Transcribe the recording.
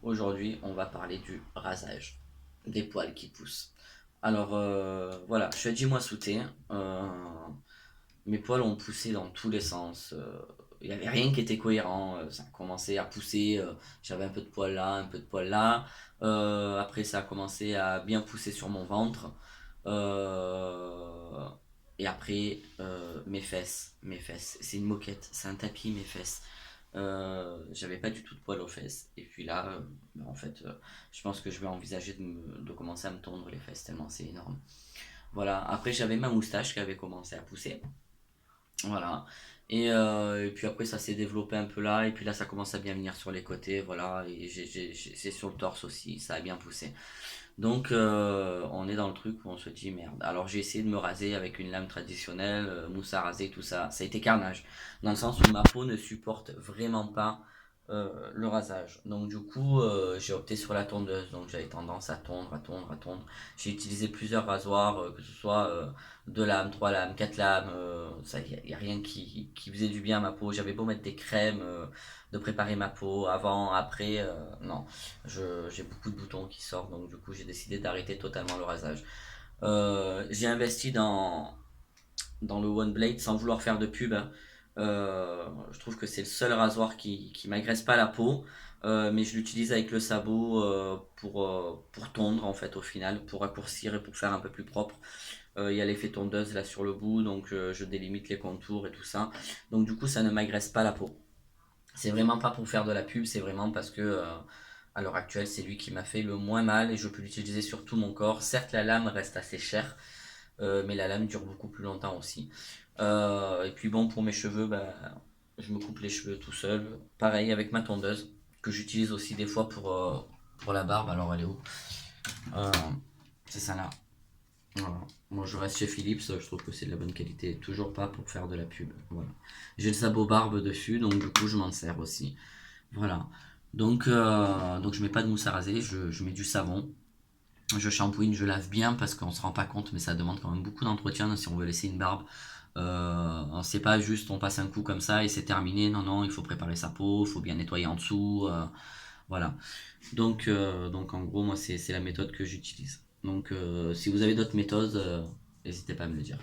Aujourd'hui, on va parler du rasage, des poils qui poussent. Alors voilà, je suis à 10 mois sauté. Mes poils ont poussé dans tous les sens. Il n'y avait rien qui était cohérent. Ça a commencé à pousser. J'avais un peu de poils là, un peu de poils là. Après, ça a commencé à bien pousser sur mon ventre. Euh, et après, mes fesses. C'est une moquette, c'est un tapis, mes fesses. J'avais pas du tout de poils aux fesses. Et puis là, en fait, je pense que je vais envisager de commencer à me tondre les fesses tellement c'est énorme. Voilà. Après, j'avais ma moustache qui avait commencé à pousser. Voilà. Et puis après, ça s'est développé un peu là. Et puis là, ça commence à bien venir sur les côtés. Voilà. Et c'est sur le torse aussi. Ça a bien poussé. Donc, on est dans le truc où on se dit merde. Alors, j'ai essayé de me raser avec une lame traditionnelle, mousse à raser, tout ça. Ça a été carnage. Dans le sens où ma peau ne supporte vraiment pas le rasage. Donc, du coup, j'ai opté sur la tondeuse. Donc, j'avais tendance à tondre, à tondre, à tondre. J'ai utilisé plusieurs rasoirs, que ce soit 2 lames, 3 lames, 4 lames. Ça, y a rien qui faisait du bien à ma peau. J'avais beau mettre des crèmes, de préparer ma peau avant, après. Non. J'ai beaucoup de boutons qui sortent, donc du coup j'ai décidé d'arrêter totalement le rasage. J'ai investi dans le One Blade sans vouloir faire de pub, hein. Je trouve que c'est le seul rasoir qui m'agresse pas la peau, mais je l'utilise avec le sabot pour tondre en fait au final, pour raccourcir et pour faire un peu plus propre. Il y a l'effet tondeuse là sur le bout, donc je délimite les contours et tout ça. Donc du coup ça ne m'agresse pas la peau. C'est vraiment pas pour faire de la pub, c'est vraiment parce que à l'heure actuelle, c'est lui qui m'a fait le moins mal et je peux l'utiliser sur tout mon corps. Certes, la lame reste assez chère, mais la lame dure beaucoup plus longtemps aussi. Et puis bon, pour mes cheveux, bah, je me coupe les cheveux tout seul. Pareil avec ma tondeuse, que j'utilise aussi des fois pour la barbe. Alors elle est où? Euh, c'est ça là. Voilà. Moi je reste chez Philips, je trouve que c'est de la bonne qualité. Toujours pas pour faire de la pub. Voilà. J'ai le sabot barbe dessus, donc du coup je m'en sers aussi. Voilà. Donc je mets pas de mousse à raser, je mets du savon. Je shampooine, je lave bien parce qu'on se rend pas compte, mais ça demande quand même beaucoup d'entretien si on veut laisser une barbe. C'est pas juste on passe un coup comme ça et c'est terminé. Non, non, il faut préparer sa peau, il faut bien nettoyer en dessous. Voilà. Donc en gros, moi c'est la méthode que j'utilise. Donc si vous avez d'autres méthodes, n'hésitez pas à me le dire.